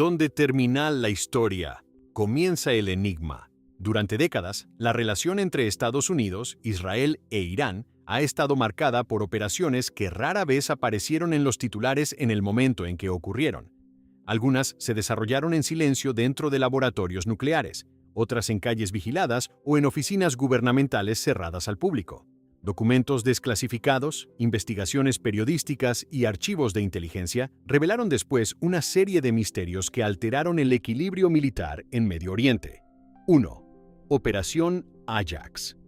Donde termina la historia, comienza el enigma. Durante décadas, la relación entre Estados Unidos, Israel e Irán ha estado marcada por operaciones que rara vez aparecieron en los titulares en el momento en que ocurrieron. Algunas se desarrollaron en silencio dentro de laboratorios nucleares, otras en calles vigiladas o en oficinas gubernamentales cerradas al público. Documentos desclasificados, investigaciones periodísticas y archivos de inteligencia revelaron después una serie de misterios que alteraron el equilibrio militar en Medio Oriente. 1. Operación Ajax.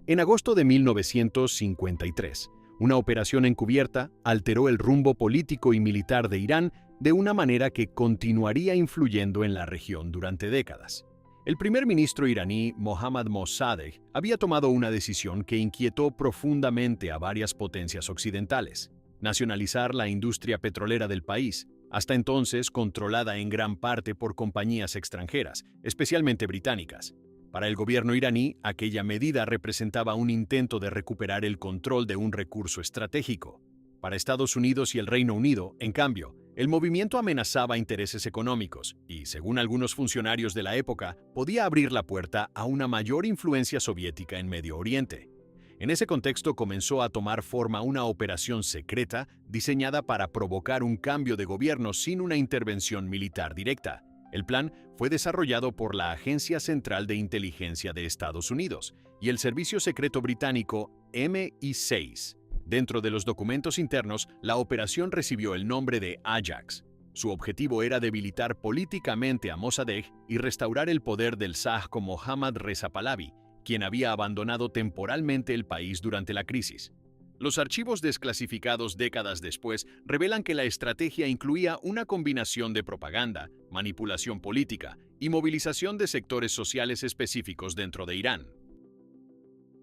En agosto de 1953, una operación encubierta alteró el rumbo político y militar de Irán de una manera que continuaría influyendo en la región durante décadas. El primer ministro iraní Mohammad Mossadegh había tomado una decisión que inquietó profundamente a varias potencias occidentales: nacionalizar la industria petrolera del país, hasta entonces controlada en gran parte por compañías extranjeras, especialmente británicas. Para el gobierno iraní, aquella medida representaba un intento de recuperar el control de un recurso estratégico. Para Estados Unidos y el Reino Unido, en cambio, el movimiento amenazaba intereses económicos y, según algunos funcionarios de la época, podía abrir la puerta a una mayor influencia soviética en Medio Oriente. En ese contexto comenzó a tomar forma una operación secreta diseñada para provocar un cambio de gobierno sin una intervención militar directa. El plan fue desarrollado por la Agencia Central de Inteligencia de Estados Unidos y el Servicio Secreto Británico MI6. Dentro de los documentos internos, la operación recibió el nombre de Ajax. Su objetivo era debilitar políticamente a Mossadegh y restaurar el poder del Shah Mohammad Reza Pahlavi, quien había abandonado temporalmente el país durante la crisis. Los archivos desclasificados décadas después revelan que la estrategia incluía una combinación de propaganda, manipulación política y movilización de sectores sociales específicos dentro de Irán.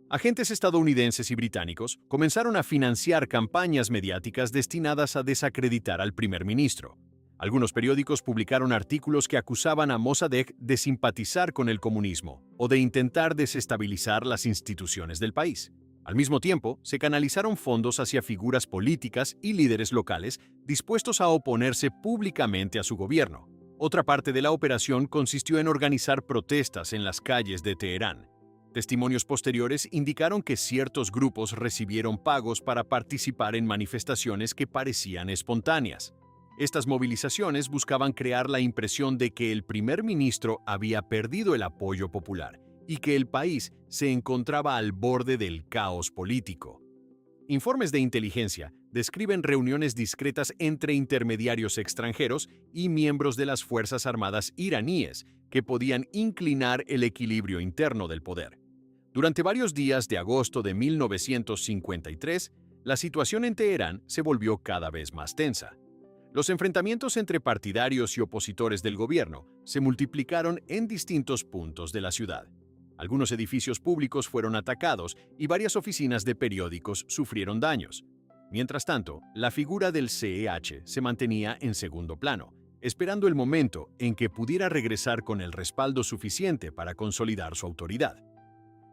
Agentes estadounidenses y británicos comenzaron a financiar campañas mediáticas destinadas a desacreditar al primer ministro. Algunos periódicos publicaron artículos que acusaban a Mossadegh de simpatizar con el comunismo o de intentar desestabilizar las instituciones del país. Al mismo tiempo, se canalizaron fondos hacia figuras políticas y líderes locales dispuestos a oponerse públicamente a su gobierno. Otra parte de la operación consistió en organizar protestas en las calles de Teherán. Testimonios posteriores indicaron que ciertos grupos recibieron pagos para participar en manifestaciones que parecían espontáneas. Estas movilizaciones buscaban crear la impresión de que el primer ministro había perdido el apoyo popular y que el país se encontraba al borde del caos político. Informes de inteligencia describen reuniones discretas entre intermediarios extranjeros y miembros de las Fuerzas Armadas iraníes que podían inclinar el equilibrio interno del poder. Durante varios días de agosto de 1953, la situación en Teherán se volvió cada vez más tensa. Los enfrentamientos entre partidarios y opositores del gobierno se multiplicaron en distintos puntos de la ciudad. Algunos edificios públicos fueron atacados y varias oficinas de periódicos sufrieron daños. Mientras tanto, la figura del CEH se mantenía en segundo plano, esperando el momento en que pudiera regresar con el respaldo suficiente para consolidar su autoridad.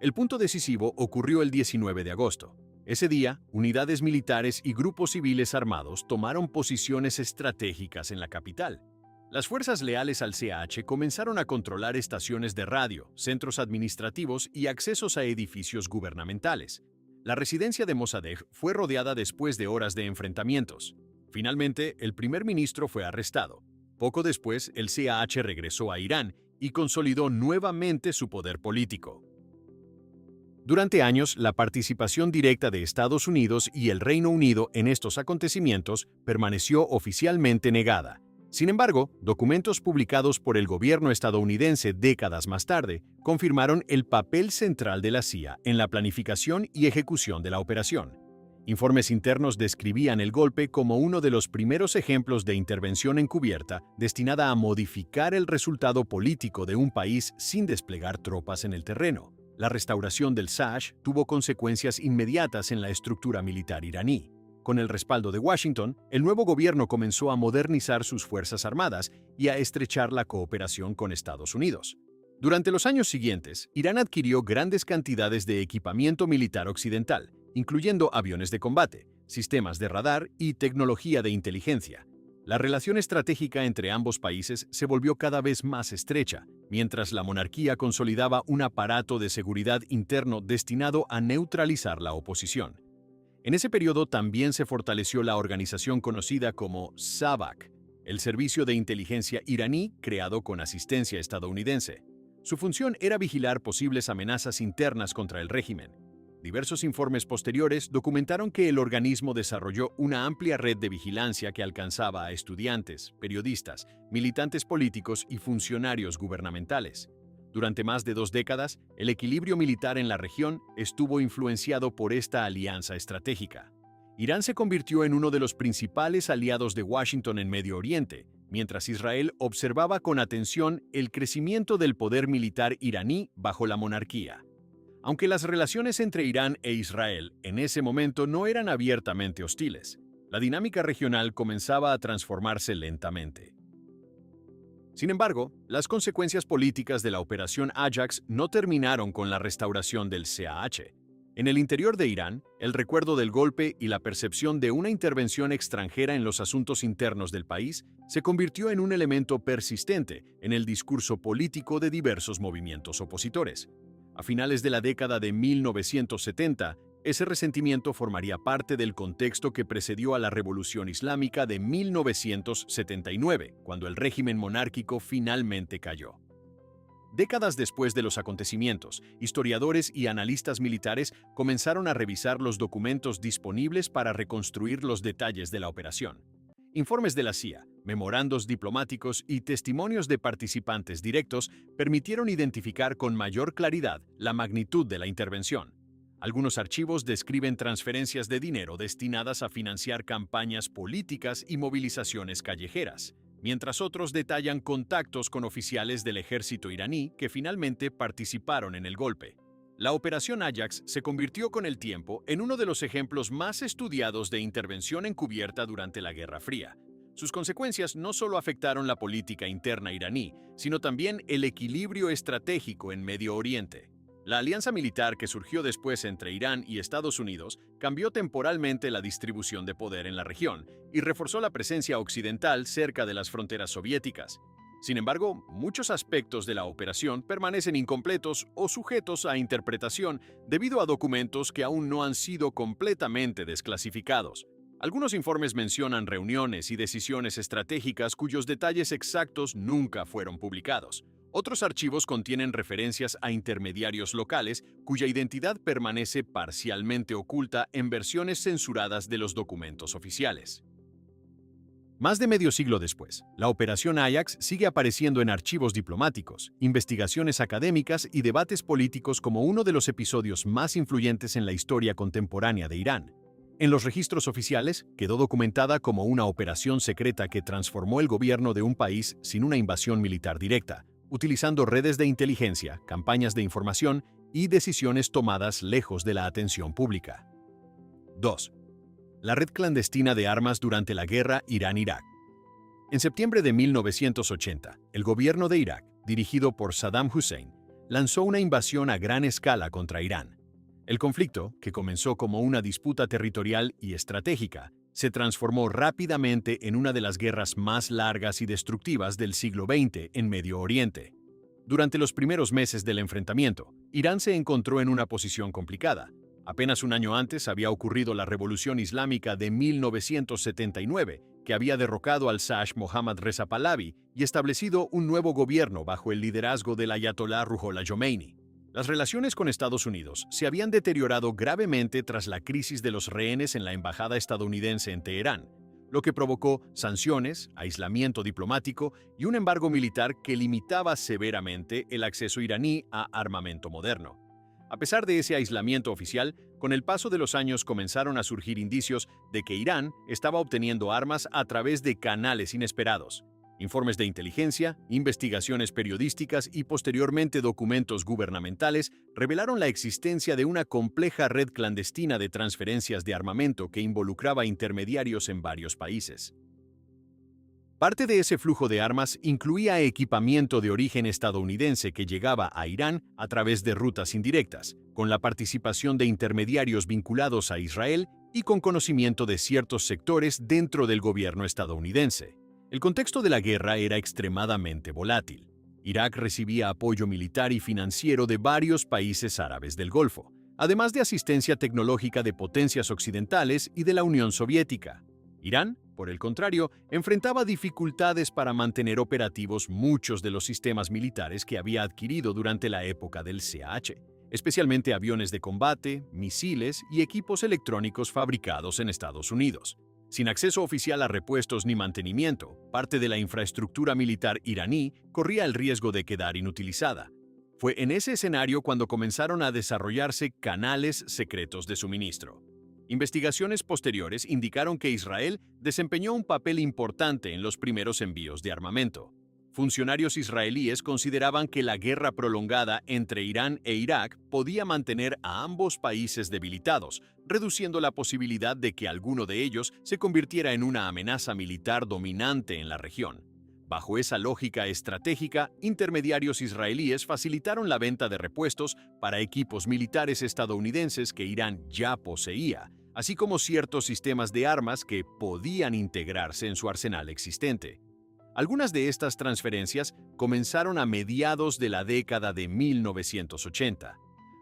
El punto decisivo ocurrió el 19 de agosto. Ese día, unidades militares y grupos civiles armados tomaron posiciones estratégicas en la capital. Las fuerzas leales al CH comenzaron a controlar estaciones de radio, centros administrativos y accesos a edificios gubernamentales. La residencia de Mossadegh fue rodeada después de horas de enfrentamientos. Finalmente, el primer ministro fue arrestado. Poco después, el CH regresó a Irán y consolidó nuevamente su poder político. Durante años, la participación directa de Estados Unidos y el Reino Unido en estos acontecimientos permaneció oficialmente negada. Sin embargo, documentos publicados por el gobierno estadounidense décadas más tarde confirmaron el papel central de la CIA en la planificación y ejecución de la operación. Informes internos describían el golpe como uno de los primeros ejemplos de intervención encubierta destinada a modificar el resultado político de un país sin desplegar tropas en el terreno. La restauración del Shah tuvo consecuencias inmediatas en la estructura militar iraní. Con el respaldo de Washington, el nuevo gobierno comenzó a modernizar sus fuerzas armadas y a estrechar la cooperación con Estados Unidos. Durante los años siguientes, Irán adquirió grandes cantidades de equipamiento militar occidental, incluyendo aviones de combate, sistemas de radar y tecnología de inteligencia. La relación estratégica entre ambos países se volvió cada vez más estrecha, mientras la monarquía consolidaba un aparato de seguridad interno destinado a neutralizar la oposición. En ese periodo también se fortaleció la organización conocida como SAVAK, el servicio de inteligencia iraní creado con asistencia estadounidense. Su función era vigilar posibles amenazas internas contra el régimen. Diversos informes posteriores documentaron que el organismo desarrolló una amplia red de vigilancia que alcanzaba a estudiantes, periodistas, militantes políticos y funcionarios gubernamentales. Durante más de 2 décadas, el equilibrio militar en la región estuvo influenciado por esta alianza estratégica. Irán se convirtió en uno de los principales aliados de Washington en Medio Oriente, mientras Israel observaba con atención el crecimiento del poder militar iraní bajo la monarquía. Aunque las relaciones entre Irán e Israel en ese momento no eran abiertamente hostiles, la dinámica regional comenzaba a transformarse lentamente. Sin embargo, las consecuencias políticas de la Operación Ajax no terminaron con la restauración del CAH. En el interior de Irán, el recuerdo del golpe y la percepción de una intervención extranjera en los asuntos internos del país se convirtió en un elemento persistente en el discurso político de diversos movimientos opositores. A finales de la década de 1970, ese resentimiento formaría parte del contexto que precedió a la Revolución Islámica de 1979, cuando el régimen monárquico finalmente cayó. Décadas después de los acontecimientos, historiadores y analistas militares comenzaron a revisar los documentos disponibles para reconstruir los detalles de la operación. Informes de la CIA, memorandos diplomáticos y testimonios de participantes directos permitieron identificar con mayor claridad la magnitud de la intervención. Algunos archivos describen transferencias de dinero destinadas a financiar campañas políticas y movilizaciones callejeras, mientras otros detallan contactos con oficiales del ejército iraní que finalmente participaron en el golpe. La Operación Ajax se convirtió con el tiempo en uno de los ejemplos más estudiados de intervención encubierta durante la Guerra Fría. Sus consecuencias no solo afectaron la política interna iraní, sino también el equilibrio estratégico en Medio Oriente. La alianza militar que surgió después entre Irán y Estados Unidos cambió temporalmente la distribución de poder en la región y reforzó la presencia occidental cerca de las fronteras soviéticas. Sin embargo, muchos aspectos de la operación permanecen incompletos o sujetos a interpretación debido a documentos que aún no han sido completamente desclasificados. Algunos informes mencionan reuniones y decisiones estratégicas cuyos detalles exactos nunca fueron publicados. Otros archivos contienen referencias a intermediarios locales cuya identidad permanece parcialmente oculta en versiones censuradas de los documentos oficiales. Más de medio siglo después, la Operación Ajax sigue apareciendo en archivos diplomáticos, investigaciones académicas y debates políticos como uno de los episodios más influyentes en la historia contemporánea de Irán. En los registros oficiales, quedó documentada como una operación secreta que transformó el gobierno de un país sin una invasión militar directa, utilizando redes de inteligencia, campañas de información y decisiones tomadas lejos de la atención pública. 2. La red clandestina de armas durante la guerra Irán-Irak. En septiembre de 1980, el gobierno de Irak, dirigido por Saddam Hussein, lanzó una invasión a gran escala contra Irán. El conflicto, que comenzó como una disputa territorial y estratégica, se transformó rápidamente en una de las guerras más largas y destructivas del siglo XX en Medio Oriente. Durante los primeros meses del enfrentamiento, Irán se encontró en una posición complicada. Apenas un año antes había ocurrido la Revolución Islámica de 1979, que había derrocado al Shah Mohammad Reza Pahlavi y establecido un nuevo gobierno bajo el liderazgo del ayatolá Ruhollah Jomeini. Las relaciones con Estados Unidos se habían deteriorado gravemente tras la crisis de los rehenes en la embajada estadounidense en Teherán, lo que provocó sanciones, aislamiento diplomático y un embargo militar que limitaba severamente el acceso iraní a armamento moderno. A pesar de ese aislamiento oficial, con el paso de los años comenzaron a surgir indicios de que Irán estaba obteniendo armas a través de canales inesperados. Informes de inteligencia, investigaciones periodísticas y posteriormente documentos gubernamentales revelaron la existencia de una compleja red clandestina de transferencias de armamento que involucraba intermediarios en varios países. Parte de ese flujo de armas incluía equipamiento de origen estadounidense que llegaba a Irán a través de rutas indirectas, con la participación de intermediarios vinculados a Israel y con conocimiento de ciertos sectores dentro del gobierno estadounidense. El contexto de la guerra era extremadamente volátil. Irak recibía apoyo militar y financiero de varios países árabes del Golfo, además de asistencia tecnológica de potencias occidentales y de la Unión Soviética. Irán, por el contrario, enfrentaba dificultades para mantener operativos muchos de los sistemas militares que había adquirido durante la época del CH, especialmente aviones de combate, misiles y equipos electrónicos fabricados en Estados Unidos. Sin acceso oficial a repuestos ni mantenimiento, parte de la infraestructura militar iraní corría el riesgo de quedar inutilizada. Fue en ese escenario cuando comenzaron a desarrollarse canales secretos de suministro. Investigaciones posteriores indicaron que Israel desempeñó un papel importante en los primeros envíos de armamento. Funcionarios israelíes consideraban que la guerra prolongada entre Irán e Irak podía mantener a ambos países debilitados, reduciendo la posibilidad de que alguno de ellos se convirtiera en una amenaza militar dominante en la región. Bajo esa lógica estratégica, intermediarios israelíes facilitaron la venta de repuestos para equipos militares estadounidenses que Irán ya poseía, así como ciertos sistemas de armas que podían integrarse en su arsenal existente. Algunas de estas transferencias comenzaron a mediados de la década de 1980.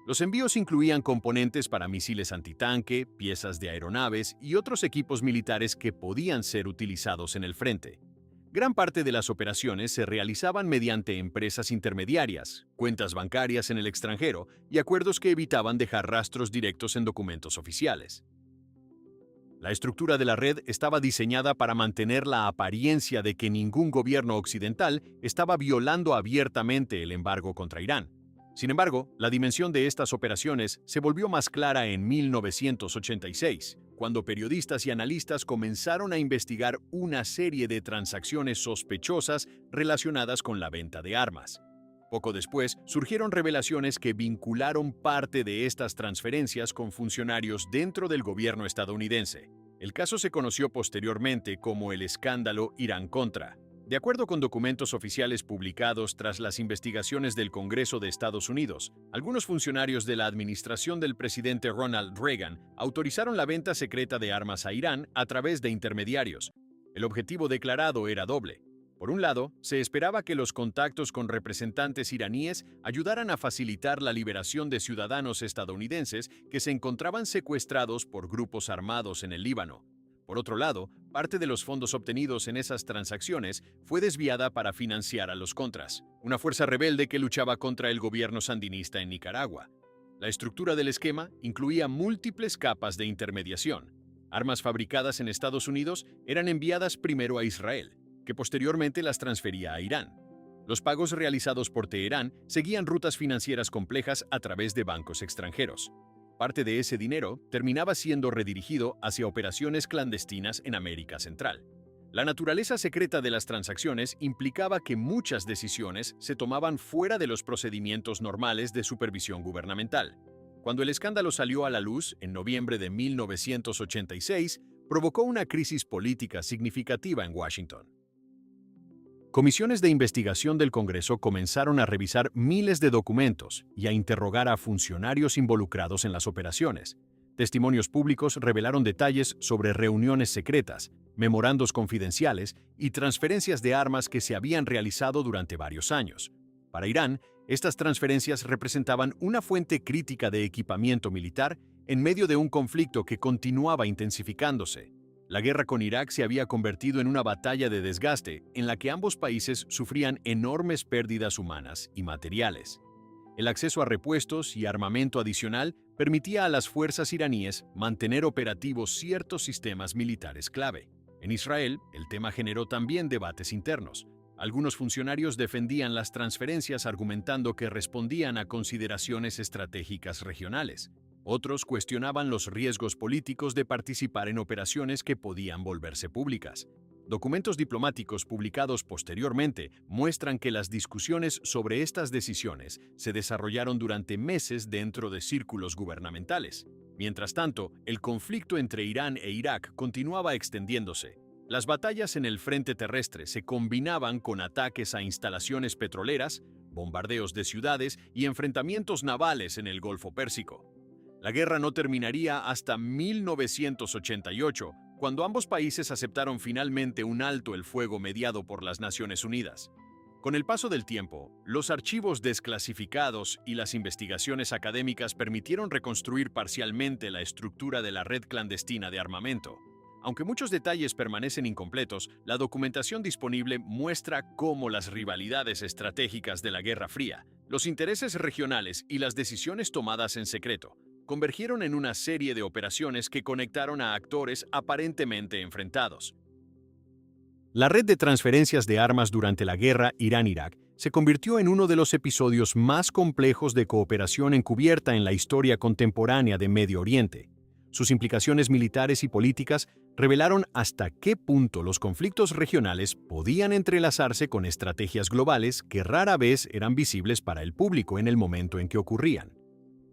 Los envíos incluían componentes para misiles antitanque, piezas de aeronaves y otros equipos militares que podían ser utilizados en el frente. Gran parte de las operaciones se realizaban mediante empresas intermediarias, cuentas bancarias en el extranjero y acuerdos que evitaban dejar rastros directos en documentos oficiales. La estructura de la red estaba diseñada para mantener la apariencia de que ningún gobierno occidental estaba violando abiertamente el embargo contra Irán. Sin embargo, la dimensión de estas operaciones se volvió más clara en 1986, cuando periodistas y analistas comenzaron a investigar una serie de transacciones sospechosas relacionadas con la venta de armas. Poco después, surgieron revelaciones que vincularon parte de estas transferencias con funcionarios dentro del gobierno estadounidense. El caso se conoció posteriormente como el escándalo Irán-Contra. De acuerdo con documentos oficiales publicados tras las investigaciones del Congreso de Estados Unidos, algunos funcionarios de la administración del presidente Ronald Reagan autorizaron la venta secreta de armas a Irán a través de intermediarios. El objetivo declarado era doble. Por un lado, se esperaba que los contactos con representantes iraníes ayudaran a facilitar la liberación de ciudadanos estadounidenses que se encontraban secuestrados por grupos armados en el Líbano. Por otro lado, parte de los fondos obtenidos en esas transacciones fue desviada para financiar a los Contras, una fuerza rebelde que luchaba contra el gobierno sandinista en Nicaragua. La estructura del esquema incluía múltiples capas de intermediación. Armas fabricadas en Estados Unidos eran enviadas primero a Israel, que posteriormente las transfería a Irán. Los pagos realizados por Teherán seguían rutas financieras complejas a través de bancos extranjeros. Parte de ese dinero terminaba siendo redirigido hacia operaciones clandestinas en América Central. La naturaleza secreta de las transacciones implicaba que muchas decisiones se tomaban fuera de los procedimientos normales de supervisión gubernamental. Cuando el escándalo salió a la luz en noviembre de 1986, provocó una crisis política significativa en Washington. Comisiones de investigación del Congreso comenzaron a revisar miles de documentos y a interrogar a funcionarios involucrados en las operaciones. Testimonios públicos revelaron detalles sobre reuniones secretas, memorandos confidenciales y transferencias de armas que se habían realizado durante varios años. Para Irán, estas transferencias representaban una fuente crítica de equipamiento militar en medio de un conflicto que continuaba intensificándose. La guerra con Irak se había convertido en una batalla de desgaste en la que ambos países sufrían enormes pérdidas humanas y materiales. El acceso a repuestos y armamento adicional permitía a las fuerzas iraníes mantener operativos ciertos sistemas militares clave. En Israel, el tema generó también debates internos. Algunos funcionarios defendían las transferencias argumentando que respondían a consideraciones estratégicas regionales. Otros cuestionaban los riesgos políticos de participar en operaciones que podían volverse públicas. Documentos diplomáticos publicados posteriormente muestran que las discusiones sobre estas decisiones se desarrollaron durante meses dentro de círculos gubernamentales. Mientras tanto, el conflicto entre Irán e Irak continuaba extendiéndose. Las batallas en el frente terrestre se combinaban con ataques a instalaciones petroleras, bombardeos de ciudades y enfrentamientos navales en el Golfo Pérsico. La guerra no terminaría hasta 1988, cuando ambos países aceptaron finalmente un alto el fuego mediado por las Naciones Unidas. Con el paso del tiempo, los archivos desclasificados y las investigaciones académicas permitieron reconstruir parcialmente la estructura de la red clandestina de armamento. Aunque muchos detalles permanecen incompletos, la documentación disponible muestra cómo las rivalidades estratégicas de la Guerra Fría, los intereses regionales y las decisiones tomadas en secreto convergieron en una serie de operaciones que conectaron a actores aparentemente enfrentados. La red de transferencias de armas durante la guerra Irán-Irak se convirtió en uno de los episodios más complejos de cooperación encubierta en la historia contemporánea de Medio Oriente. Sus implicaciones militares y políticas revelaron hasta qué punto los conflictos regionales podían entrelazarse con estrategias globales que rara vez eran visibles para el público en el momento en que ocurrían.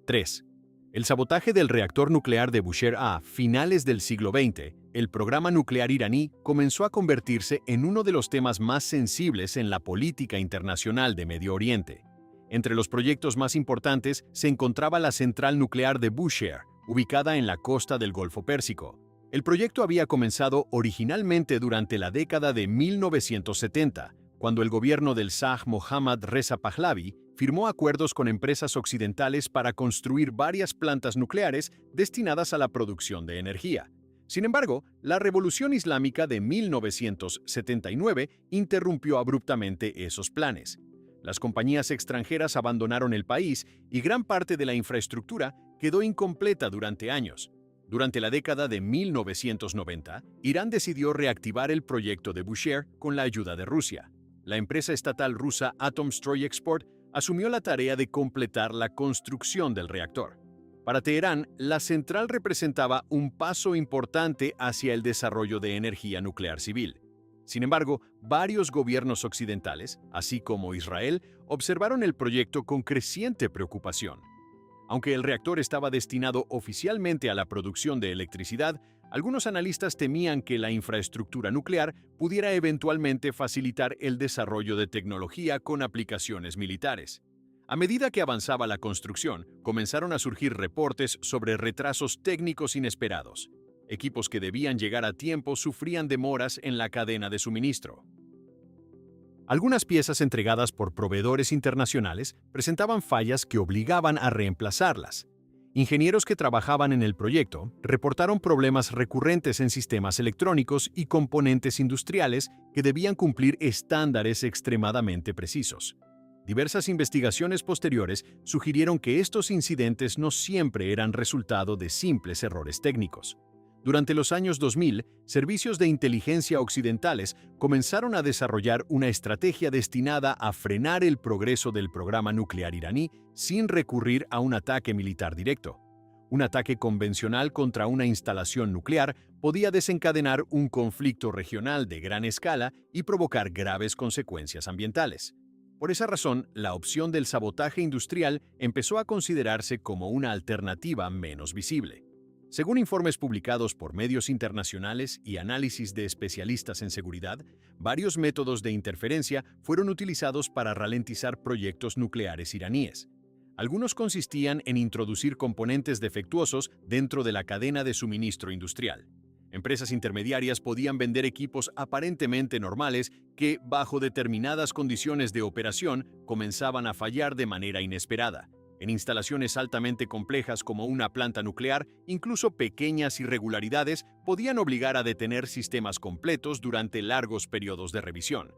3. El sabotaje del reactor nuclear de Bushehr a finales del siglo XX, el programa nuclear iraní comenzó a convertirse en uno de los temas más sensibles en la política internacional de Medio Oriente. Entre los proyectos más importantes se encontraba la central nuclear de Bushehr, ubicada en la costa del Golfo Pérsico. El proyecto había comenzado originalmente durante la década de 1970, cuando el gobierno del Shah Mohammad Reza Pahlavi firmó acuerdos con empresas occidentales para construir varias plantas nucleares destinadas a la producción de energía. Sin embargo, la Revolución Islámica de 1979 interrumpió abruptamente esos planes. Las compañías extranjeras abandonaron el país y gran parte de la infraestructura quedó incompleta durante años. Durante la década de 1990, Irán decidió reactivar el proyecto de Bushehr con la ayuda de Rusia. La empresa estatal rusa Atomstroyexport asumió la tarea de completar la construcción del reactor. Para Teherán, la central representaba un paso importante hacia el desarrollo de energía nuclear civil. Sin embargo, varios gobiernos occidentales, así como Israel, observaron el proyecto con creciente preocupación. Aunque el reactor estaba destinado oficialmente a la producción de electricidad, algunos analistas temían que la infraestructura nuclear pudiera eventualmente facilitar el desarrollo de tecnología con aplicaciones militares. A medida que avanzaba la construcción, comenzaron a surgir reportes sobre retrasos técnicos inesperados. Equipos que debían llegar a tiempo sufrían demoras en la cadena de suministro. Algunas piezas entregadas por proveedores internacionales presentaban fallas que obligaban a reemplazarlas. Ingenieros que trabajaban en el proyecto reportaron problemas recurrentes en sistemas electrónicos y componentes industriales que debían cumplir estándares extremadamente precisos. Diversas investigaciones posteriores sugirieron que estos incidentes no siempre eran resultado de simples errores técnicos. Durante los años 2000, servicios de inteligencia occidentales comenzaron a desarrollar una estrategia destinada a frenar el progreso del programa nuclear iraní sin recurrir a un ataque militar directo. Un ataque convencional contra una instalación nuclear podía desencadenar un conflicto regional de gran escala y provocar graves consecuencias ambientales. Por esa razón, la opción del sabotaje industrial empezó a considerarse como una alternativa menos visible. Según informes publicados por medios internacionales y análisis de especialistas en seguridad, varios métodos de interferencia fueron utilizados para ralentizar proyectos nucleares iraníes. Algunos consistían en introducir componentes defectuosos dentro de la cadena de suministro industrial. Empresas intermediarias podían vender equipos aparentemente normales que, bajo determinadas condiciones de operación, comenzaban a fallar de manera inesperada. En instalaciones altamente complejas como una planta nuclear, incluso pequeñas irregularidades podían obligar a detener sistemas completos durante largos periodos de revisión.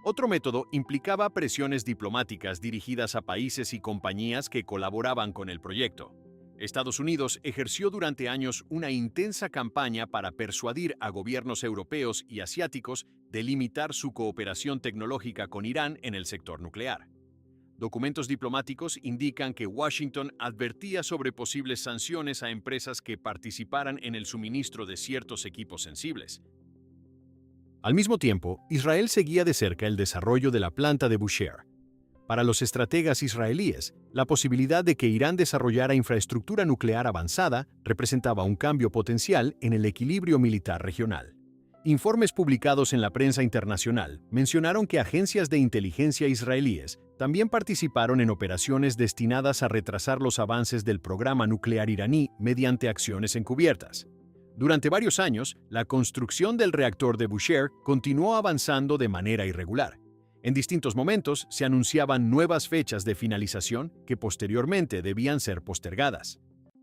Otro método implicaba presiones diplomáticas dirigidas a países y compañías que colaboraban con el proyecto. Estados Unidos ejerció durante años una intensa campaña para persuadir a gobiernos europeos y asiáticos de limitar su cooperación tecnológica con Irán en el sector nuclear. Documentos diplomáticos indican que Washington advertía sobre posibles sanciones a empresas que participaran en el suministro de ciertos equipos sensibles. Al mismo tiempo, Israel seguía de cerca el desarrollo de la planta de Bushehr. Para los estrategas israelíes, la posibilidad de que Irán desarrollara infraestructura nuclear avanzada representaba un cambio potencial en el equilibrio militar regional. Informes publicados en la prensa internacional mencionaron que agencias de inteligencia israelíes también participaron en operaciones destinadas a retrasar los avances del programa nuclear iraní mediante acciones encubiertas. Durante varios años, la construcción del reactor de Bushehr continuó avanzando de manera irregular. En distintos momentos se anunciaban nuevas fechas de finalización que posteriormente debían ser postergadas.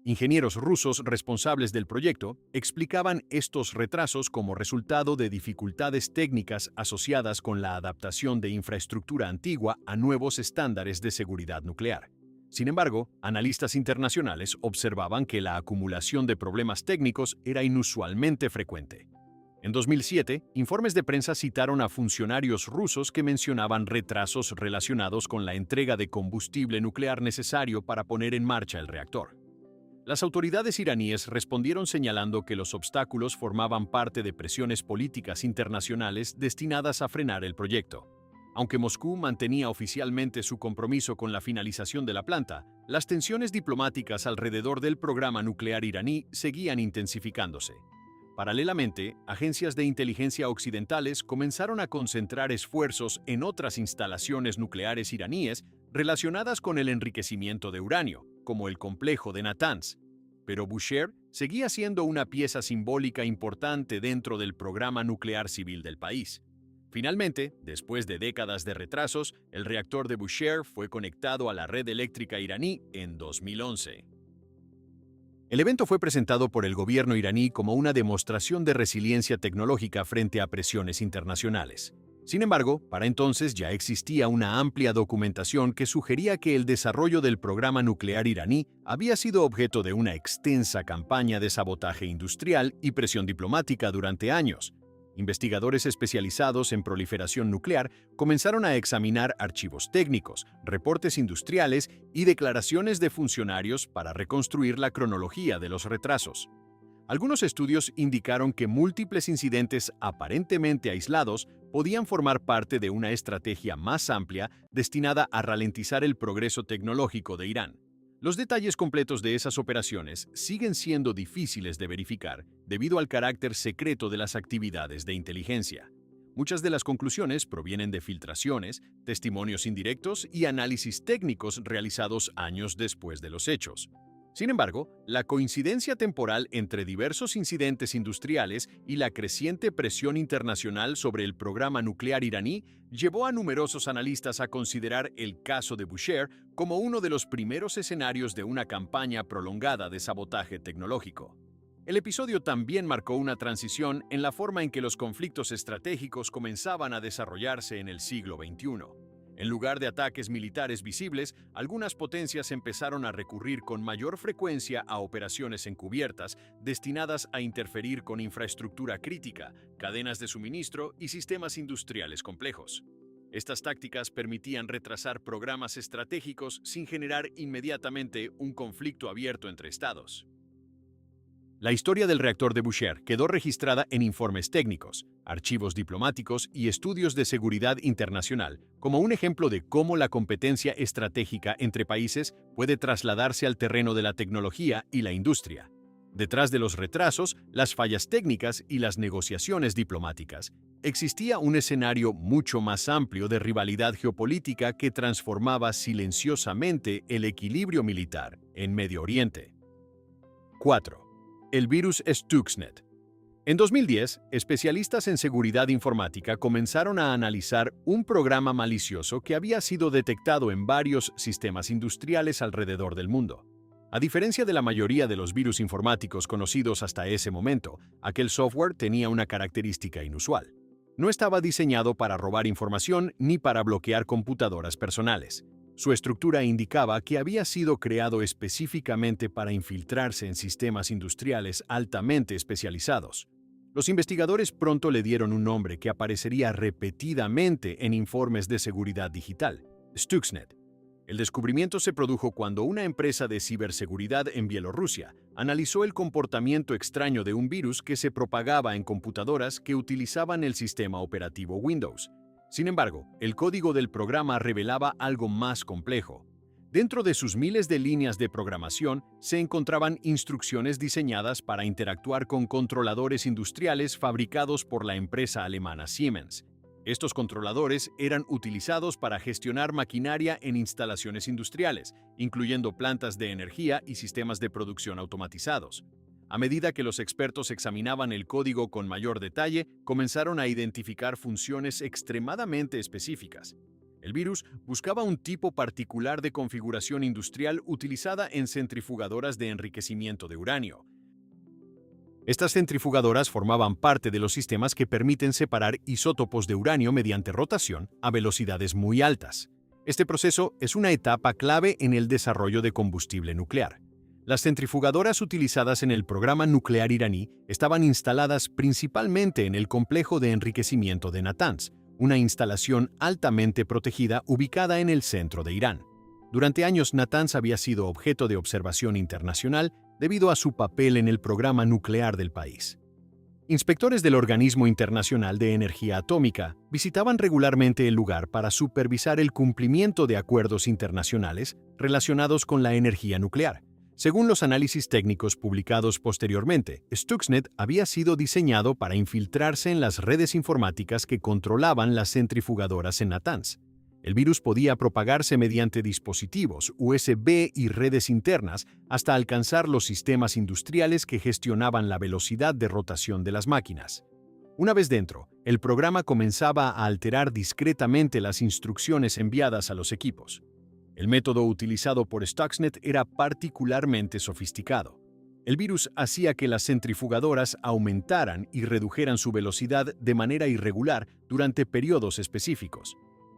Ingenieros rusos responsables del proyecto explicaban estos retrasos como resultado de dificultades técnicas asociadas con la adaptación de infraestructura antigua a nuevos estándares de seguridad nuclear. Sin embargo, analistas internacionales observaban que la acumulación de problemas técnicos era inusualmente frecuente. En 2007, informes de prensa citaron a funcionarios rusos que mencionaban retrasos relacionados con la entrega de combustible nuclear necesario para poner en marcha el reactor. Las autoridades iraníes respondieron señalando que los obstáculos formaban parte de presiones políticas internacionales destinadas a frenar el proyecto. Aunque Moscú mantenía oficialmente su compromiso con la finalización de la planta, las tensiones diplomáticas alrededor del programa nuclear iraní seguían intensificándose. Paralelamente, agencias de inteligencia occidentales comenzaron a concentrar esfuerzos en otras instalaciones nucleares iraníes relacionadas con el enriquecimiento de uranio, como el complejo de Natanz. Pero Bushehr seguía siendo una pieza simbólica importante dentro del programa nuclear civil del país. Finalmente, después de décadas de retrasos, el reactor de Bushehr fue conectado a la red eléctrica iraní en 2011. El evento fue presentado por el gobierno iraní como una demostración de resiliencia tecnológica frente a presiones internacionales. Sin embargo, para entonces ya existía una amplia documentación que sugería que el desarrollo del programa nuclear iraní había sido objeto de una extensa campaña de sabotaje industrial y presión diplomática durante años. Investigadores especializados en proliferación nuclear comenzaron a examinar archivos técnicos, reportes industriales y declaraciones de funcionarios para reconstruir la cronología de los retrasos. Algunos estudios indicaron que múltiples incidentes aparentemente aislados podían formar parte de una estrategia más amplia destinada a ralentizar el progreso tecnológico de Irán. Los detalles completos de esas operaciones siguen siendo difíciles de verificar debido al carácter secreto de las actividades de inteligencia. Muchas de las conclusiones provienen de filtraciones, testimonios indirectos y análisis técnicos realizados años después de los hechos. Sin embargo, la coincidencia temporal entre diversos incidentes industriales y la creciente presión internacional sobre el programa nuclear iraní llevó a numerosos analistas a considerar el caso de Bushehr como uno de los primeros escenarios de una campaña prolongada de sabotaje tecnológico. El episodio también marcó una transición en la forma en que los conflictos estratégicos comenzaban a desarrollarse en el siglo XXI. En lugar de ataques militares visibles, algunas potencias empezaron a recurrir con mayor frecuencia a operaciones encubiertas destinadas a interferir con infraestructura crítica, cadenas de suministro y sistemas industriales complejos. Estas tácticas permitían retrasar programas estratégicos sin generar inmediatamente un conflicto abierto entre estados. La historia del reactor de Bushehr quedó registrada en informes técnicos, archivos diplomáticos y estudios de seguridad internacional como un ejemplo de cómo la competencia estratégica entre países puede trasladarse al terreno de la tecnología y la industria. Detrás de los retrasos, las fallas técnicas y las negociaciones diplomáticas, existía un escenario mucho más amplio de rivalidad geopolítica que transformaba silenciosamente el equilibrio militar en Medio Oriente. 4. El virus Stuxnet. En 2010, especialistas en seguridad informática comenzaron a analizar un programa malicioso que había sido detectado en varios sistemas industriales alrededor del mundo. A diferencia de la mayoría de los virus informáticos conocidos hasta ese momento, aquel software tenía una característica inusual. No estaba diseñado para robar información ni para bloquear computadoras personales. Su estructura indicaba que había sido creado específicamente para infiltrarse en sistemas industriales altamente especializados. Los investigadores pronto le dieron un nombre que aparecería repetidamente en informes de seguridad digital: Stuxnet. El descubrimiento se produjo cuando una empresa de ciberseguridad en Bielorrusia analizó el comportamiento extraño de un virus que se propagaba en computadoras que utilizaban el sistema operativo Windows. Sin embargo, el código del programa revelaba algo más complejo. Dentro de sus miles de líneas de programación se encontraban instrucciones diseñadas para interactuar con controladores industriales fabricados por la empresa alemana Siemens. Estos controladores eran utilizados para gestionar maquinaria en instalaciones industriales, incluyendo plantas de energía y sistemas de producción automatizados. A medida que los expertos examinaban el código con mayor detalle, comenzaron a identificar funciones extremadamente específicas. El virus buscaba un tipo particular de configuración industrial utilizada en centrifugadoras de enriquecimiento de uranio. Estas centrifugadoras formaban parte de los sistemas que permiten separar isótopos de uranio mediante rotación a velocidades muy altas. Este proceso es una etapa clave en el desarrollo de combustible nuclear. Las centrifugadoras utilizadas en el programa nuclear iraní estaban instaladas principalmente en el complejo de enriquecimiento de Natanz, una instalación altamente protegida ubicada en el centro de Irán. Durante años, Natanz había sido objeto de observación internacional debido a su papel en el programa nuclear del país. Inspectores del Organismo Internacional de Energía Atómica visitaban regularmente el lugar para supervisar el cumplimiento de acuerdos internacionales relacionados con la energía nuclear. Según los análisis técnicos publicados posteriormente, Stuxnet había sido diseñado para infiltrarse en las redes informáticas que controlaban las centrifugadoras en Natanz. El virus podía propagarse mediante dispositivos USB y redes internas hasta alcanzar los sistemas industriales que gestionaban la velocidad de rotación de las máquinas. Una vez dentro, el programa comenzaba a alterar discretamente las instrucciones enviadas a los equipos. El método utilizado por Stuxnet era particularmente sofisticado. El virus hacía que las centrifugadoras aumentaran y redujeran su velocidad de manera irregular durante periodos específicos.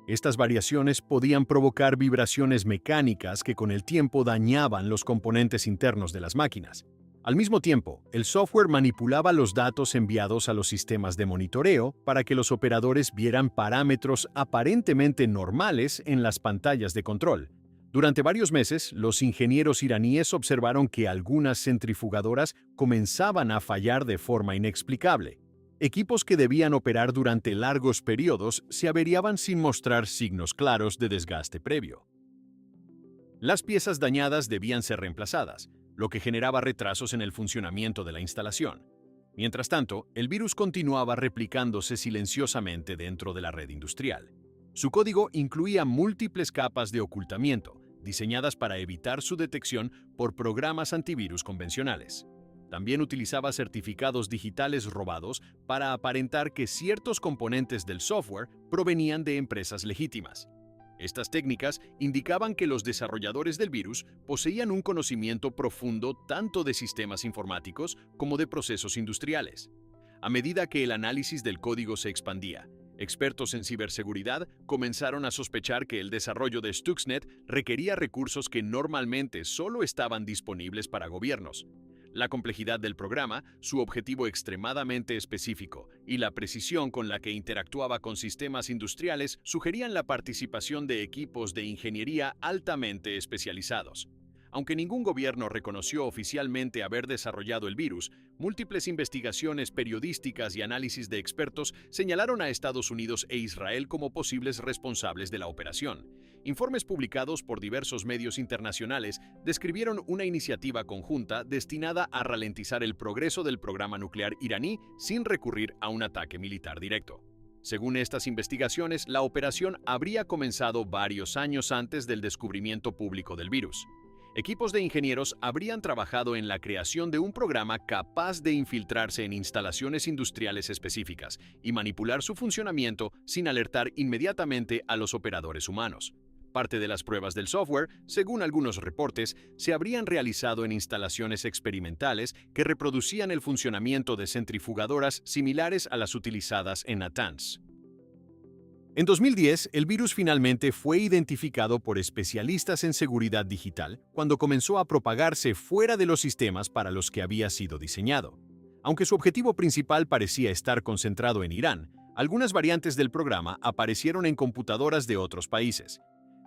Estas variaciones podían provocar vibraciones mecánicas que con el tiempo dañaban los componentes internos de las máquinas. Al mismo tiempo, el software manipulaba los datos enviados a los sistemas de monitoreo para que los operadores vieran parámetros aparentemente normales en las pantallas de control. Durante varios meses, los ingenieros iraníes observaron que algunas centrifugadoras comenzaban a fallar de forma inexplicable. Equipos que debían operar durante largos periodos se averiaban sin mostrar signos claros de desgaste previo. Las piezas dañadas debían ser reemplazadas, lo que generaba retrasos en el funcionamiento de la instalación. Mientras tanto, el virus continuaba replicándose silenciosamente dentro de la red industrial. Su código incluía múltiples capas de ocultamiento, diseñadas para evitar su detección por programas antivirus convencionales. También utilizaba certificados digitales robados para aparentar que ciertos componentes del software provenían de empresas legítimas. Estas técnicas indicaban que los desarrolladores del virus poseían un conocimiento profundo tanto de sistemas informáticos como de procesos industriales. A medida que el análisis del código se expandía, expertos en ciberseguridad comenzaron a sospechar que el desarrollo de Stuxnet requería recursos que normalmente solo estaban disponibles para gobiernos. La complejidad del programa, su objetivo extremadamente específico y la precisión con la que interactuaba con sistemas industriales sugerían la participación de equipos de ingeniería altamente especializados. Aunque ningún gobierno reconoció oficialmente haber desarrollado el virus, múltiples investigaciones periodísticas y análisis de expertos señalaron a Estados Unidos e Israel como posibles responsables de la operación. Informes publicados por diversos medios internacionales describieron una iniciativa conjunta destinada a ralentizar el progreso del programa nuclear iraní sin recurrir a un ataque militar directo. Según estas investigaciones, la operación habría comenzado varios años antes del descubrimiento público del virus. Equipos de ingenieros habrían trabajado en la creación de un programa capaz de infiltrarse en instalaciones industriales específicas y manipular su funcionamiento sin alertar inmediatamente a los operadores humanos. Parte de las pruebas del software, según algunos reportes, se habrían realizado en instalaciones experimentales que reproducían el funcionamiento de centrifugadoras similares a las utilizadas en Natanz. En 2010, el virus finalmente fue identificado por especialistas en seguridad digital cuando comenzó a propagarse fuera de los sistemas para los que había sido diseñado. Aunque su objetivo principal parecía estar concentrado en Irán, algunas variantes del programa aparecieron en computadoras de otros países.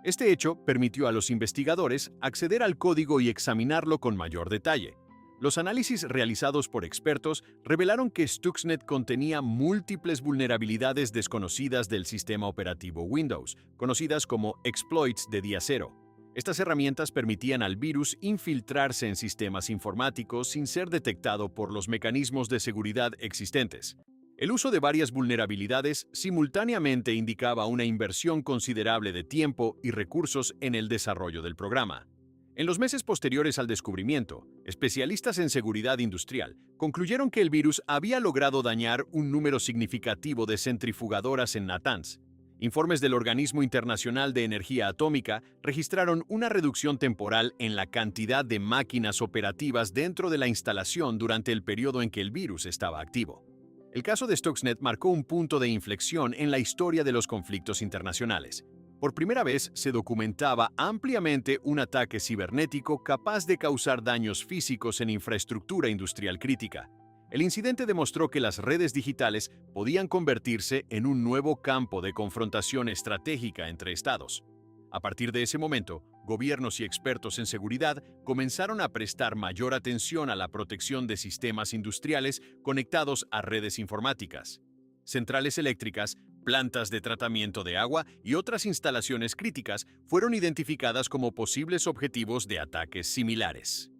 Este hecho permitió a los investigadores acceder al código y examinarlo con mayor detalle. Los análisis realizados por expertos revelaron que Stuxnet contenía múltiples vulnerabilidades desconocidas del sistema operativo Windows, conocidas como exploits de día cero. Estas herramientas permitían al virus infiltrarse en sistemas informáticos sin ser detectado por los mecanismos de seguridad existentes. El uso de varias vulnerabilidades simultáneamente indicaba una inversión considerable de tiempo y recursos en el desarrollo del programa. En los meses posteriores al descubrimiento, especialistas en seguridad industrial concluyeron que el virus había logrado dañar un número significativo de centrifugadoras en Natanz. Informes del Organismo Internacional de Energía Atómica registraron una reducción temporal en la cantidad de máquinas operativas dentro de la instalación durante el periodo en que el virus estaba activo. El caso de Stuxnet marcó un punto de inflexión en la historia de los conflictos internacionales. Por primera vez se documentaba ampliamente un ataque cibernético capaz de causar daños físicos en infraestructura industrial crítica. El incidente demostró que las redes digitales podían convertirse en un nuevo campo de confrontación estratégica entre estados. A partir de ese momento, gobiernos y expertos en seguridad comenzaron a prestar mayor atención a la protección de sistemas industriales conectados a redes informáticas. Centrales eléctricas, plantas de tratamiento de agua y otras instalaciones críticas fueron identificadas como posibles objetivos de ataques similares.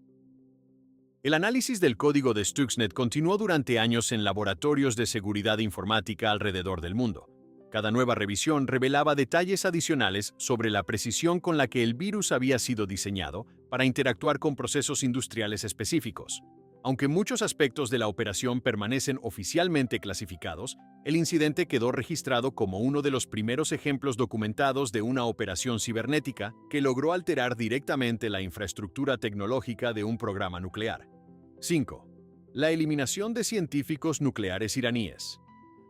El análisis del código de Stuxnet continuó durante años en laboratorios de seguridad informática alrededor del mundo. Cada nueva revisión revelaba detalles adicionales sobre la precisión con la que el virus había sido diseñado para interactuar con procesos industriales específicos. Aunque muchos aspectos de la operación permanecen oficialmente clasificados, el incidente quedó registrado como uno de los primeros ejemplos documentados de una operación cibernética que logró alterar directamente la infraestructura tecnológica de un programa nuclear. 5. La eliminación de científicos nucleares iraníes.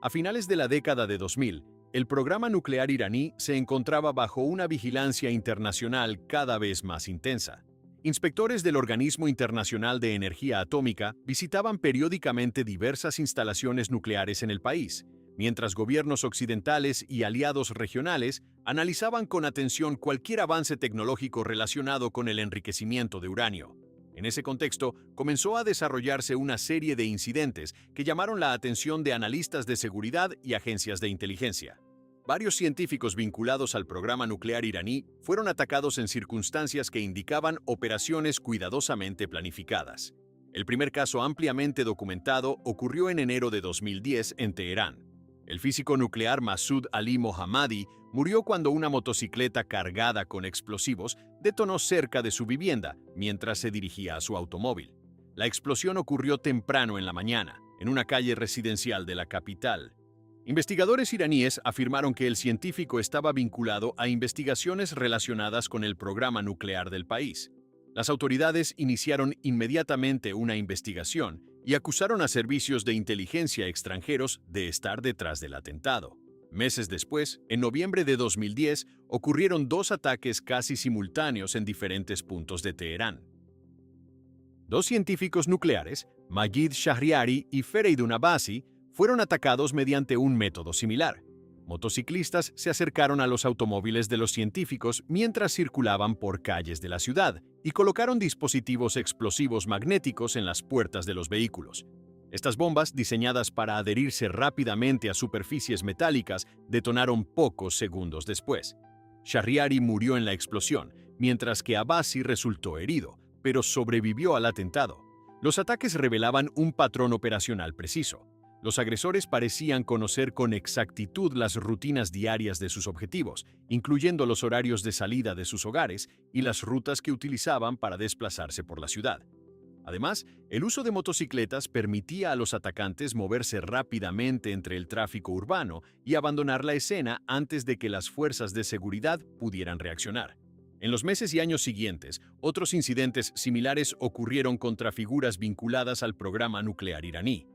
A finales de la década de 2000, el programa nuclear iraní se encontraba bajo una vigilancia internacional cada vez más intensa. Inspectores del Organismo Internacional de Energía Atómica visitaban periódicamente diversas instalaciones nucleares en el país, mientras gobiernos occidentales y aliados regionales analizaban con atención cualquier avance tecnológico relacionado con el enriquecimiento de uranio. En ese contexto, comenzó a desarrollarse una serie de incidentes que llamaron la atención de analistas de seguridad y agencias de inteligencia. Varios científicos vinculados al programa nuclear iraní fueron atacados en circunstancias que indicaban operaciones cuidadosamente planificadas. El primer caso ampliamente documentado ocurrió en enero de 2010 en Teherán. El físico nuclear Masoud Ali Mohammadi murió cuando una motocicleta cargada con explosivos detonó cerca de su vivienda mientras se dirigía a su automóvil. La explosión ocurrió temprano en la mañana, en una calle residencial de la capital. Investigadores iraníes afirmaron que el científico estaba vinculado a investigaciones relacionadas con el programa nuclear del país. Las autoridades iniciaron inmediatamente una investigación y acusaron a servicios de inteligencia extranjeros de estar detrás del atentado. Meses después, en noviembre de 2010, ocurrieron dos ataques casi simultáneos en diferentes puntos de Teherán. Dos científicos nucleares, Majid Shahriari y Fereydun Abbasi, fueron atacados mediante un método similar. Motociclistas se acercaron a los automóviles de los científicos mientras circulaban por calles de la ciudad y colocaron dispositivos explosivos magnéticos en las puertas de los vehículos. Estas bombas, diseñadas para adherirse rápidamente a superficies metálicas, detonaron pocos segundos después. Shahriari murió en la explosión, mientras que Abbasi resultó herido, pero sobrevivió al atentado. Los ataques revelaban un patrón operacional preciso. Los agresores parecían conocer con exactitud las rutinas diarias de sus objetivos, incluyendo los horarios de salida de sus hogares y las rutas que utilizaban para desplazarse por la ciudad. Además, el uso de motocicletas permitía a los atacantes moverse rápidamente entre el tráfico urbano y abandonar la escena antes de que las fuerzas de seguridad pudieran reaccionar. En los meses y años siguientes, otros incidentes similares ocurrieron contra figuras vinculadas al programa nuclear iraní.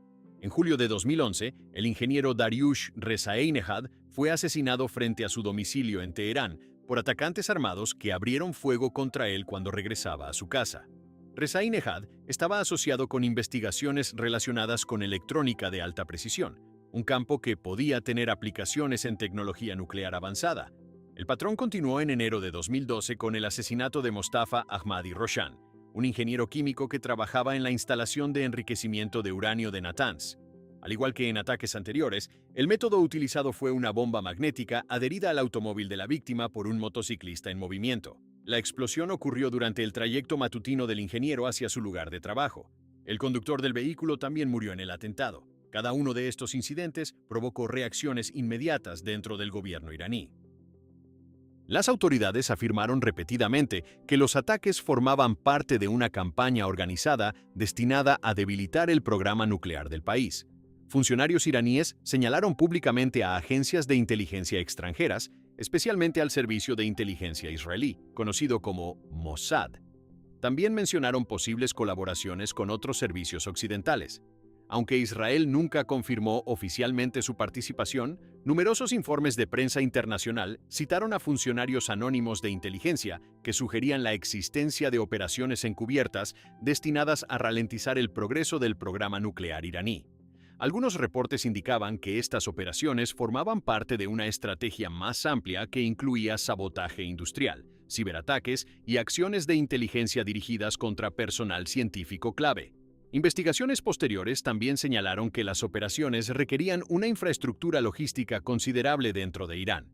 En julio de 2011, el ingeniero Dariush Rezaienehad fue asesinado frente a su domicilio en Teherán por atacantes armados que abrieron fuego contra él cuando regresaba a su casa. Rezaienehad estaba asociado con investigaciones relacionadas con electrónica de alta precisión, un campo que podía tener aplicaciones en tecnología nuclear avanzada. El patrón continuó en enero de 2012 con el asesinato de Mostafa Ahmadi Roshan, un ingeniero químico que trabajaba en la instalación de enriquecimiento de uranio de Natanz. Al igual que en ataques anteriores, el método utilizado fue una bomba magnética adherida al automóvil de la víctima por un motociclista en movimiento. La explosión ocurrió durante el trayecto matutino del ingeniero hacia su lugar de trabajo. El conductor del vehículo también murió en el atentado. Cada uno de estos incidentes provocó reacciones inmediatas dentro del gobierno iraní. Las autoridades afirmaron repetidamente que los ataques formaban parte de una campaña organizada destinada a debilitar el programa nuclear del país. Funcionarios iraníes señalaron públicamente a agencias de inteligencia extranjeras, especialmente al Servicio de Inteligencia Israelí, conocido como Mossad. También mencionaron posibles colaboraciones con otros servicios occidentales. Aunque Israel nunca confirmó oficialmente su participación, numerosos informes de prensa internacional citaron a funcionarios anónimos de inteligencia que sugerían la existencia de operaciones encubiertas destinadas a ralentizar el progreso del programa nuclear iraní. Algunos reportes indicaban que estas operaciones formaban parte de una estrategia más amplia que incluía sabotaje industrial, ciberataques y acciones de inteligencia dirigidas contra personal científico clave. Investigaciones posteriores también señalaron que las operaciones requerían una infraestructura logística considerable dentro de Irán.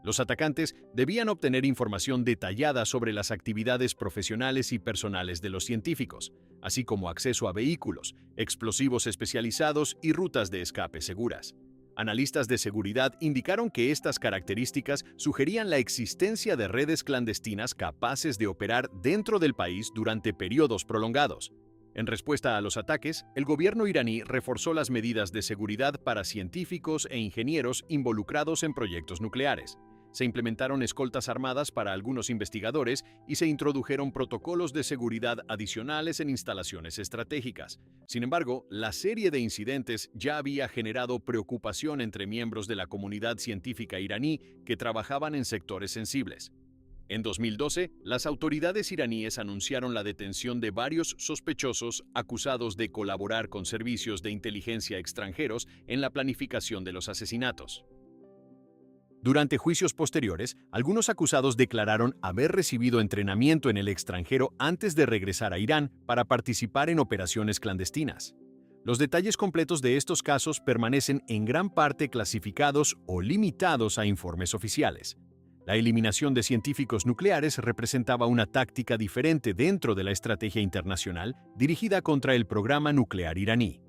Los atacantes debían obtener información detallada sobre las actividades profesionales y personales de los científicos, así como acceso a vehículos, explosivos especializados y rutas de escape seguras. Analistas de seguridad indicaron que estas características sugerían la existencia de redes clandestinas capaces de operar dentro del país durante periodos prolongados. En respuesta a los ataques, el gobierno iraní reforzó las medidas de seguridad para científicos e ingenieros involucrados en proyectos nucleares. Se implementaron escoltas armadas para algunos investigadores y se introdujeron protocolos de seguridad adicionales en instalaciones estratégicas. Sin embargo, la serie de incidentes ya había generado preocupación entre miembros de la comunidad científica iraní que trabajaban en sectores sensibles. En 2012, las autoridades iraníes anunciaron la detención de varios sospechosos acusados de colaborar con servicios de inteligencia extranjeros en la planificación de los asesinatos. Durante juicios posteriores, algunos acusados declararon haber recibido entrenamiento en el extranjero antes de regresar a Irán para participar en operaciones clandestinas. Los detalles completos de estos casos permanecen en gran parte clasificados o limitados a informes oficiales. La eliminación de científicos nucleares representaba una táctica diferente dentro de la estrategia internacional dirigida contra el programa nuclear iraní.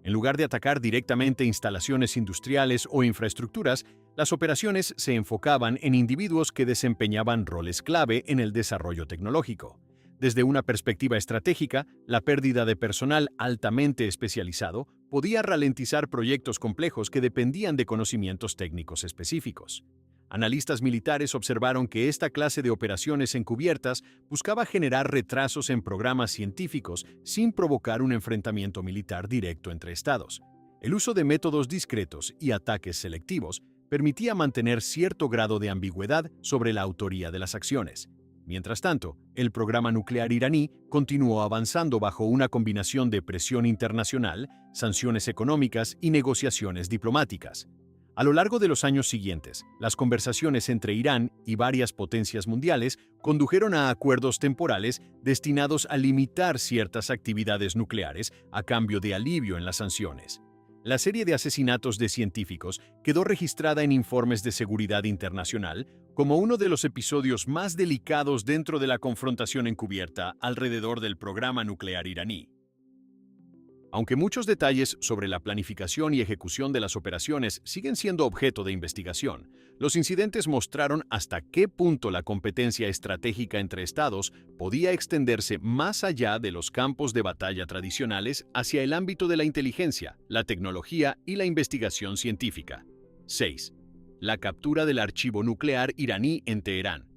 En lugar de atacar directamente instalaciones industriales o infraestructuras, las operaciones se enfocaban en individuos que desempeñaban roles clave en el desarrollo tecnológico. Desde una perspectiva estratégica, la pérdida de personal altamente especializado podía ralentizar proyectos complejos que dependían de conocimientos técnicos específicos. Analistas militares observaron que esta clase de operaciones encubiertas buscaba generar retrasos en programas científicos sin provocar un enfrentamiento militar directo entre estados. El uso de métodos discretos y ataques selectivos permitía mantener cierto grado de ambigüedad sobre la autoría de las acciones. Mientras tanto, el programa nuclear iraní continuó avanzando bajo una combinación de presión internacional, sanciones económicas y negociaciones diplomáticas. A lo largo de los años siguientes, las conversaciones entre Irán y varias potencias mundiales condujeron a acuerdos temporales destinados a limitar ciertas actividades nucleares a cambio de alivio en las sanciones. La serie de asesinatos de científicos quedó registrada en informes de seguridad internacional como uno de los episodios más delicados dentro de la confrontación encubierta alrededor del programa nuclear iraní. Aunque muchos detalles sobre la planificación y ejecución de las operaciones siguen siendo objeto de investigación, los incidentes mostraron hasta qué punto la competencia estratégica entre estados podía extenderse más allá de los campos de batalla tradicionales hacia el ámbito de la inteligencia, la tecnología y la investigación científica. 6. La captura del archivo nuclear iraní en Teherán.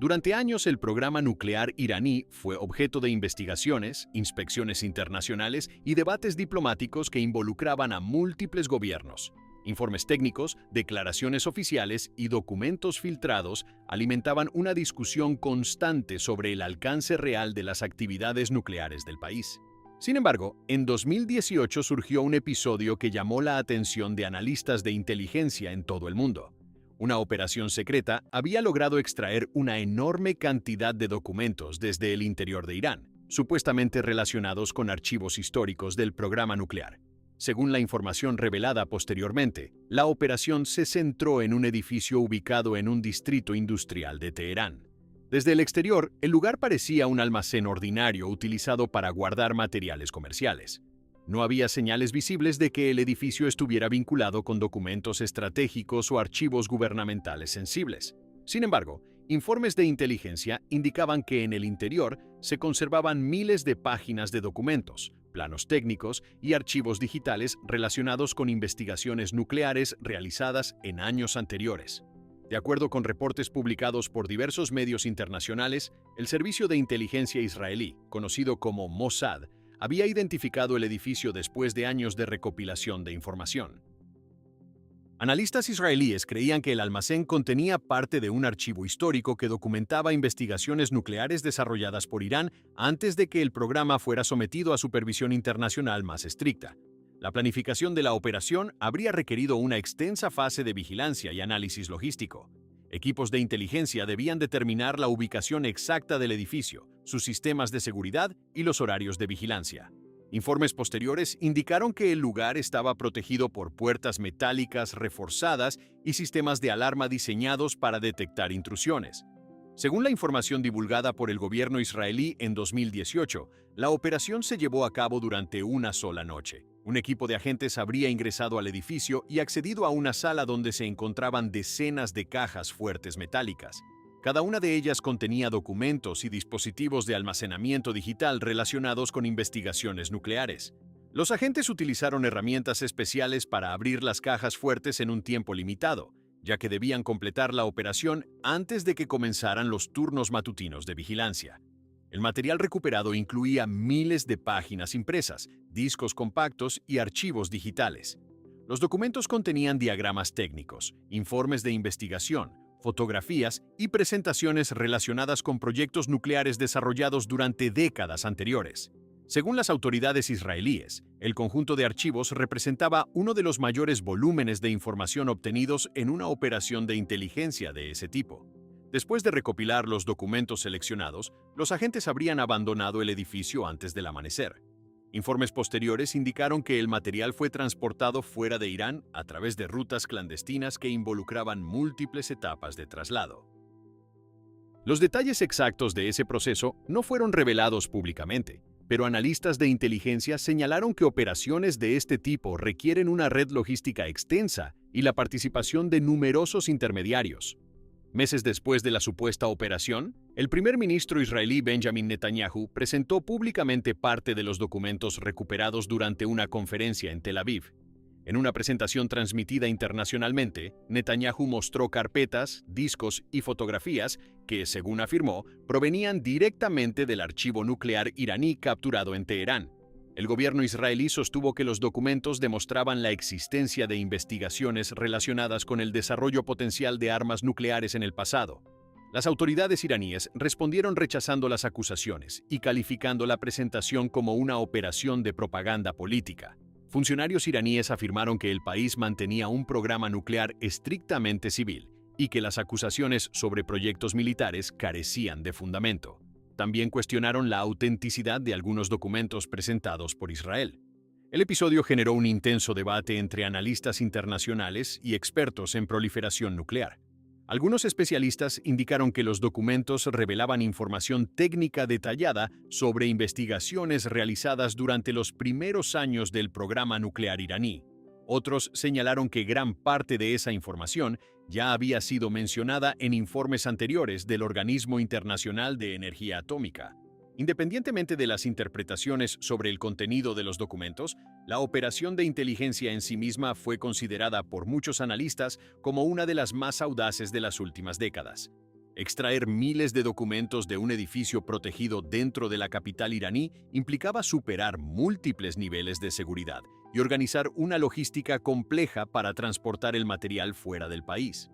Durante años, el programa nuclear iraní fue objeto de investigaciones, inspecciones internacionales y debates diplomáticos que involucraban a múltiples gobiernos. Informes técnicos, declaraciones oficiales y documentos filtrados alimentaban una discusión constante sobre el alcance real de las actividades nucleares del país. Sin embargo, en 2018 surgió un episodio que llamó la atención de analistas de inteligencia en todo el mundo. Una operación secreta había logrado extraer una enorme cantidad de documentos desde el interior de Irán, supuestamente relacionados con archivos históricos del programa nuclear. Según la información revelada posteriormente, la operación se centró en un edificio ubicado en un distrito industrial de Teherán. Desde el exterior, el lugar parecía un almacén ordinario utilizado para guardar materiales comerciales. No había señales visibles de que el edificio estuviera vinculado con documentos estratégicos o archivos gubernamentales sensibles. Sin embargo, informes de inteligencia indicaban que en el interior se conservaban miles de páginas de documentos, planos técnicos y archivos digitales relacionados con investigaciones nucleares realizadas en años anteriores. De acuerdo con reportes publicados por diversos medios internacionales, el servicio de inteligencia israelí, conocido como Mossad, había identificado el edificio después de años de recopilación de información. Analistas israelíes creían que el almacén contenía parte de un archivo histórico que documentaba investigaciones nucleares desarrolladas por Irán antes de que el programa fuera sometido a supervisión internacional más estricta. La planificación de la operación habría requerido una extensa fase de vigilancia y análisis logístico. Equipos de inteligencia debían determinar la ubicación exacta del edificio, sus sistemas de seguridad y los horarios de vigilancia. Informes posteriores indicaron que el lugar estaba protegido por puertas metálicas reforzadas y sistemas de alarma diseñados para detectar intrusiones. Según la información divulgada por el gobierno israelí en 2018, la operación se llevó a cabo durante una sola noche. Un equipo de agentes habría ingresado al edificio y accedido a una sala donde se encontraban decenas de cajas fuertes metálicas. Cada una de ellas contenía documentos y dispositivos de almacenamiento digital relacionados con investigaciones nucleares. Los agentes utilizaron herramientas especiales para abrir las cajas fuertes en un tiempo limitado, ya que debían completar la operación antes de que comenzaran los turnos matutinos de vigilancia. El material recuperado incluía miles de páginas impresas, discos compactos y archivos digitales. Los documentos contenían diagramas técnicos, informes de investigación, fotografías y presentaciones relacionadas con proyectos nucleares desarrollados durante décadas anteriores. Según las autoridades israelíes, el conjunto de archivos representaba uno de los mayores volúmenes de información obtenidos en una operación de inteligencia de ese tipo. Después de recopilar los documentos seleccionados, los agentes habrían abandonado el edificio antes del amanecer. Informes posteriores indicaron que el material fue transportado fuera de Irán a través de rutas clandestinas que involucraban múltiples etapas de traslado. Los detalles exactos de ese proceso no fueron revelados públicamente, pero analistas de inteligencia señalaron que operaciones de este tipo requieren una red logística extensa y la participación de numerosos intermediarios. Meses después de la supuesta operación, el primer ministro israelí Benjamin Netanyahu presentó públicamente parte de los documentos recuperados durante una conferencia en Tel Aviv. En una presentación transmitida internacionalmente, Netanyahu mostró carpetas, discos y fotografías que, según afirmó, provenían directamente del archivo nuclear iraní capturado en Teherán. El gobierno israelí sostuvo que los documentos demostraban la existencia de investigaciones relacionadas con el desarrollo potencial de armas nucleares en el pasado. Las autoridades iraníes respondieron rechazando las acusaciones y calificando la presentación como una operación de propaganda política. Funcionarios iraníes afirmaron que el país mantenía un programa nuclear estrictamente civil y que las acusaciones sobre proyectos militares carecían de fundamento. También cuestionaron la autenticidad de algunos documentos presentados por Israel. El episodio generó un intenso debate entre analistas internacionales y expertos en proliferación nuclear. Algunos especialistas indicaron que los documentos revelaban información técnica detallada sobre investigaciones realizadas durante los primeros años del programa nuclear iraní. Otros señalaron que gran parte de esa información ya había sido mencionada en informes anteriores del Organismo Internacional de Energía Atómica. Independientemente de las interpretaciones sobre el contenido de los documentos, la operación de inteligencia en sí misma fue considerada por muchos analistas como una de las más audaces de las últimas décadas. Extraer miles de documentos de un edificio protegido dentro de la capital iraní implicaba superar múltiples niveles de seguridad y organizar una logística compleja para transportar el material fuera del país.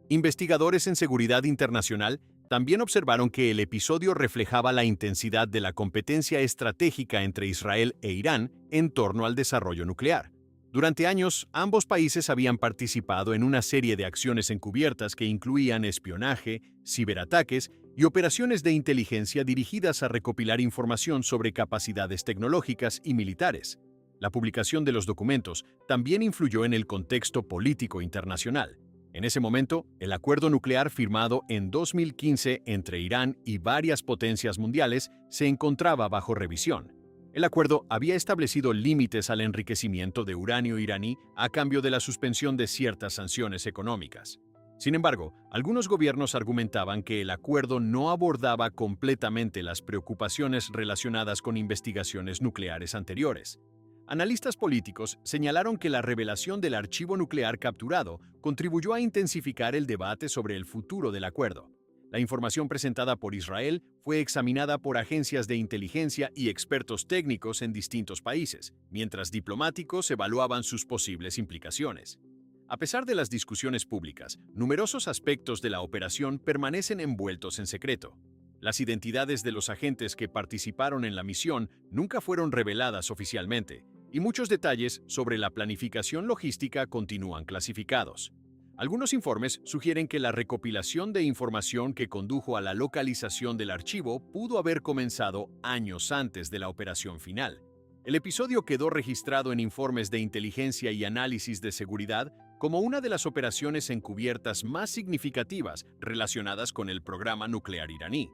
Investigadores en seguridad internacional también observaron que el episodio reflejaba la intensidad de la competencia estratégica entre Israel e Irán en torno al desarrollo nuclear. Durante años, ambos países habían participado en una serie de acciones encubiertas que incluían espionaje, ciberataques y operaciones de inteligencia dirigidas a recopilar información sobre capacidades tecnológicas y militares. La publicación de los documentos también influyó en el contexto político internacional. En ese momento, el acuerdo nuclear firmado en 2015 entre Irán y varias potencias mundiales se encontraba bajo revisión. El acuerdo había establecido límites al enriquecimiento de uranio iraní a cambio de la suspensión de ciertas sanciones económicas. Sin embargo, algunos gobiernos argumentaban que el acuerdo no abordaba completamente las preocupaciones relacionadas con investigaciones nucleares anteriores. Analistas políticos señalaron que la revelación del archivo nuclear capturado contribuyó a intensificar el debate sobre el futuro del acuerdo. La información presentada por Israel fue examinada por agencias de inteligencia y expertos técnicos en distintos países, mientras diplomáticos evaluaban sus posibles implicaciones. A pesar de las discusiones públicas, numerosos aspectos de la operación permanecen envueltos en secreto. Las identidades de los agentes que participaron en la misión nunca fueron reveladas oficialmente, y muchos detalles sobre la planificación logística continúan clasificados. Algunos informes sugieren que la recopilación de información que condujo a la localización del archivo pudo haber comenzado años antes de la operación final. El episodio quedó registrado en informes de inteligencia y análisis de seguridad como una de las operaciones encubiertas más significativas relacionadas con el programa nuclear iraní.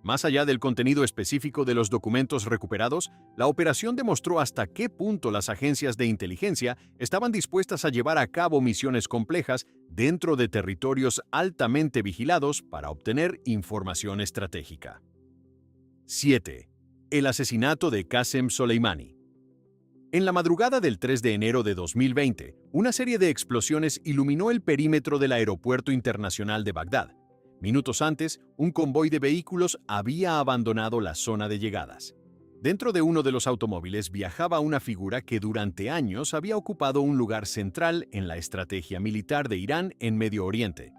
Más allá del contenido específico de los documentos recuperados, la operación demostró hasta qué punto las agencias de inteligencia estaban dispuestas a llevar a cabo misiones complejas dentro de territorios altamente vigilados para obtener información estratégica. 7. El asesinato de Qasem Soleimani. En la madrugada del 3 de enero de 2020, una serie de explosiones iluminó el perímetro del Aeropuerto Internacional de Bagdad. Minutos antes, un convoy de vehículos había abandonado la zona de llegadas. Dentro de uno de los automóviles viajaba una figura que durante años había ocupado un lugar central en la estrategia militar de Irán en Medio Oriente.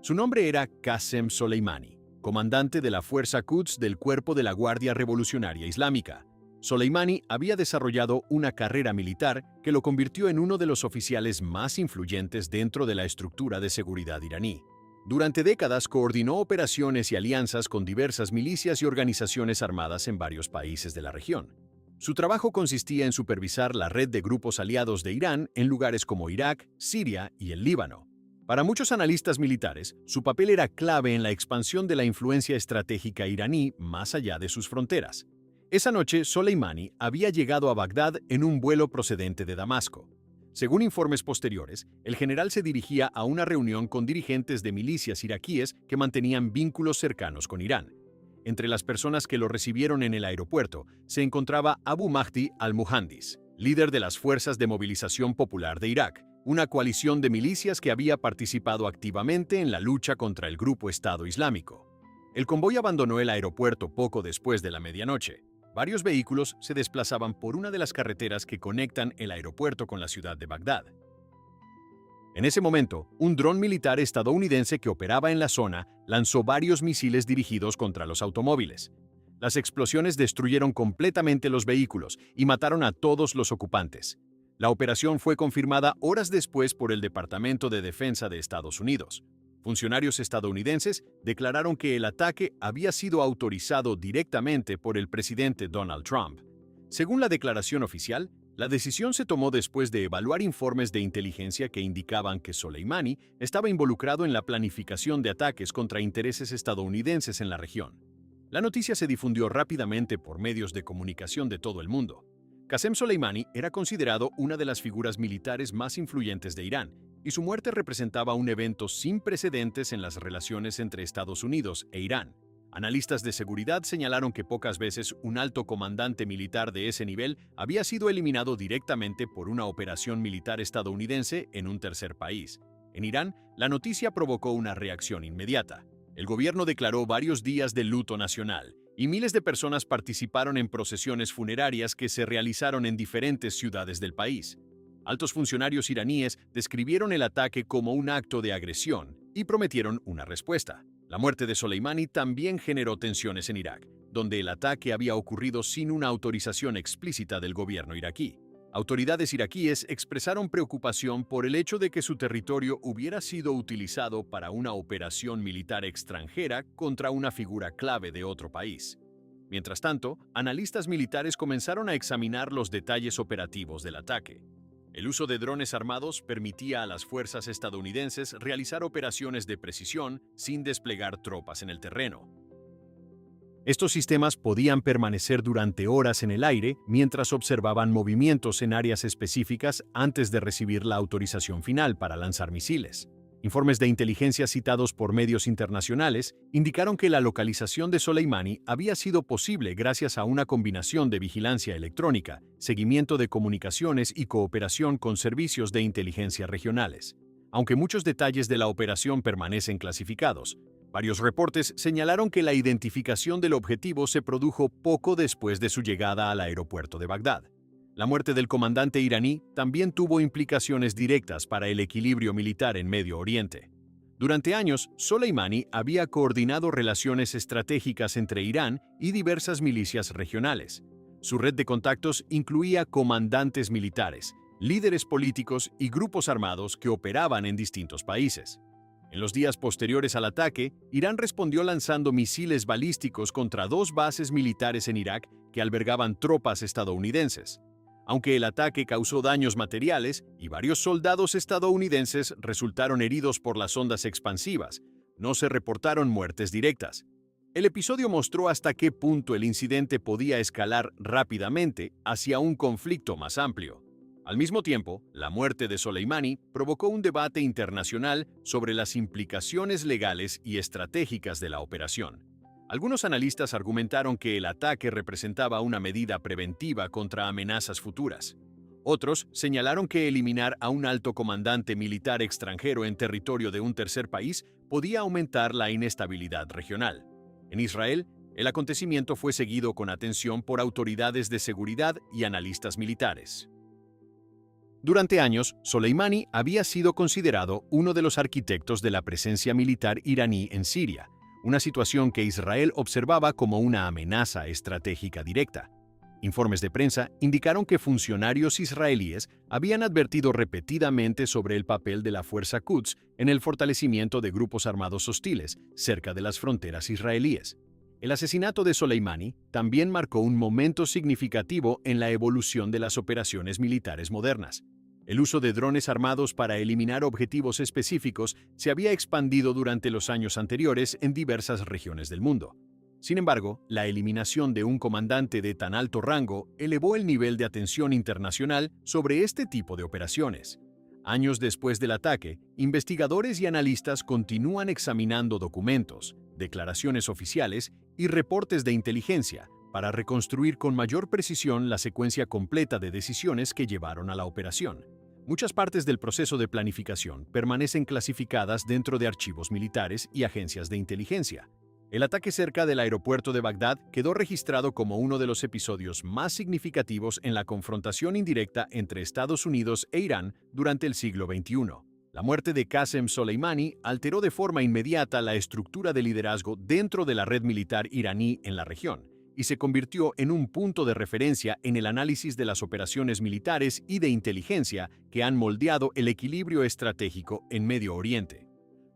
Su nombre era Qasem Soleimani, comandante de la Fuerza Quds del Cuerpo de la Guardia Revolucionaria Islámica. Soleimani había desarrollado una carrera militar que lo convirtió en uno de los oficiales más influyentes dentro de la estructura de seguridad iraní. Durante décadas coordinó operaciones y alianzas con diversas milicias y organizaciones armadas en varios países de la región. Su trabajo consistía en supervisar la red de grupos aliados de Irán en lugares como Irak, Siria y el Líbano. Para muchos analistas militares, su papel era clave en la expansión de la influencia estratégica iraní más allá de sus fronteras. Esa noche, Soleimani había llegado a Bagdad en un vuelo procedente de Damasco. Según informes posteriores, el general se dirigía a una reunión con dirigentes de milicias iraquíes que mantenían vínculos cercanos con Irán. Entre las personas que lo recibieron en el aeropuerto se encontraba Abu Mahdi al-Muhandis, líder de las Fuerzas de Movilización Popular de Irak, una coalición de milicias que había participado activamente en la lucha contra el grupo Estado Islámico. El convoy abandonó el aeropuerto poco después de la medianoche. Varios vehículos se desplazaban por una de las carreteras que conectan el aeropuerto con la ciudad de Bagdad. En ese momento, un dron militar estadounidense que operaba en la zona lanzó varios misiles dirigidos contra los automóviles. Las explosiones destruyeron completamente los vehículos y mataron a todos los ocupantes. La operación fue confirmada horas después por el Departamento de Defensa de Estados Unidos. Funcionarios estadounidenses declararon que el ataque había sido autorizado directamente por el presidente Donald Trump. Según la declaración oficial, la decisión se tomó después de evaluar informes de inteligencia que indicaban que Soleimani estaba involucrado en la planificación de ataques contra intereses estadounidenses en la región. La noticia se difundió rápidamente por medios de comunicación de todo el mundo. Qasem Soleimani era considerado una de las figuras militares más influyentes de Irán, y su muerte representaba un evento sin precedentes en las relaciones entre Estados Unidos e Irán. Analistas de seguridad señalaron que pocas veces un alto comandante militar de ese nivel había sido eliminado directamente por una operación militar estadounidense en un tercer país. En Irán, la noticia provocó una reacción inmediata. El gobierno declaró varios días de luto nacional, y miles de personas participaron en procesiones funerarias que se realizaron en diferentes ciudades del país. Altos funcionarios iraníes describieron el ataque como un acto de agresión y prometieron una respuesta. La muerte de Soleimani también generó tensiones en Irak, donde el ataque había ocurrido sin una autorización explícita del gobierno iraquí. Autoridades iraquíes expresaron preocupación por el hecho de que su territorio hubiera sido utilizado para una operación militar extranjera contra una figura clave de otro país. Mientras tanto, analistas militares comenzaron a examinar los detalles operativos del ataque. El uso de drones armados permitía a las fuerzas estadounidenses realizar operaciones de precisión sin desplegar tropas en el terreno. Estos sistemas podían permanecer durante horas en el aire mientras observaban movimientos en áreas específicas antes de recibir la autorización final para lanzar misiles. Informes de inteligencia citados por medios internacionales indicaron que la localización de Soleimani había sido posible gracias a una combinación de vigilancia electrónica, seguimiento de comunicaciones y cooperación con servicios de inteligencia regionales. Aunque muchos detalles de la operación permanecen clasificados, varios reportes señalaron que la identificación del objetivo se produjo poco después de su llegada al aeropuerto de Bagdad. La muerte del comandante iraní también tuvo implicaciones directas para el equilibrio militar en Medio Oriente. Durante años, Soleimani había coordinado relaciones estratégicas entre Irán y diversas milicias regionales. Su red de contactos incluía comandantes militares, líderes políticos y grupos armados que operaban en distintos países. En los días posteriores al ataque, Irán respondió lanzando misiles balísticos contra 2 bases militares en Irak que albergaban tropas estadounidenses. Aunque el ataque causó daños materiales y varios soldados estadounidenses resultaron heridos por las ondas expansivas, no se reportaron muertes directas. El episodio mostró hasta qué punto el incidente podía escalar rápidamente hacia un conflicto más amplio. Al mismo tiempo, la muerte de Soleimani provocó un debate internacional sobre las implicaciones legales y estratégicas de la operación. Algunos analistas argumentaron que el ataque representaba una medida preventiva contra amenazas futuras. Otros señalaron que eliminar a un alto comandante militar extranjero en territorio de un tercer país podía aumentar la inestabilidad regional. En Israel, el acontecimiento fue seguido con atención por autoridades de seguridad y analistas militares. Durante años, Soleimani había sido considerado uno de los arquitectos de la presencia militar iraní en Siria, una situación que Israel observaba como una amenaza estratégica directa. Informes de prensa indicaron que funcionarios israelíes habían advertido repetidamente sobre el papel de la Fuerza Quds en el fortalecimiento de grupos armados hostiles cerca de las fronteras israelíes. El asesinato de Soleimani también marcó un momento significativo en la evolución de las operaciones militares modernas. El uso de drones armados para eliminar objetivos específicos se había expandido durante los años anteriores en diversas regiones del mundo. Sin embargo, la eliminación de un comandante de tan alto rango elevó el nivel de atención internacional sobre este tipo de operaciones. Años después del ataque, investigadores y analistas continúan examinando documentos, declaraciones oficiales y reportes de inteligencia para reconstruir con mayor precisión la secuencia completa de decisiones que llevaron a la operación. Muchas partes del proceso de planificación permanecen clasificadas dentro de archivos militares y agencias de inteligencia. El ataque cerca del aeropuerto de Bagdad quedó registrado como uno de los episodios más significativos en la confrontación indirecta entre Estados Unidos e Irán durante el siglo XXI. La muerte de Qasem Soleimani alteró de forma inmediata la estructura de liderazgo dentro de la red militar iraní en la región y se convirtió en un punto de referencia en el análisis de las operaciones militares y de inteligencia que han moldeado el equilibrio estratégico en Medio Oriente.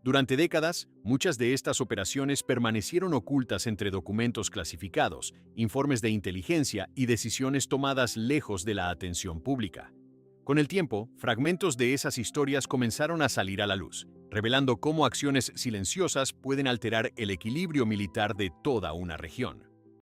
Durante décadas, muchas de estas operaciones permanecieron ocultas entre documentos clasificados, informes de inteligencia y decisiones tomadas lejos de la atención pública. Con el tiempo, fragmentos de esas historias comenzaron a salir a la luz, revelando cómo acciones silenciosas pueden alterar el equilibrio militar de toda una región.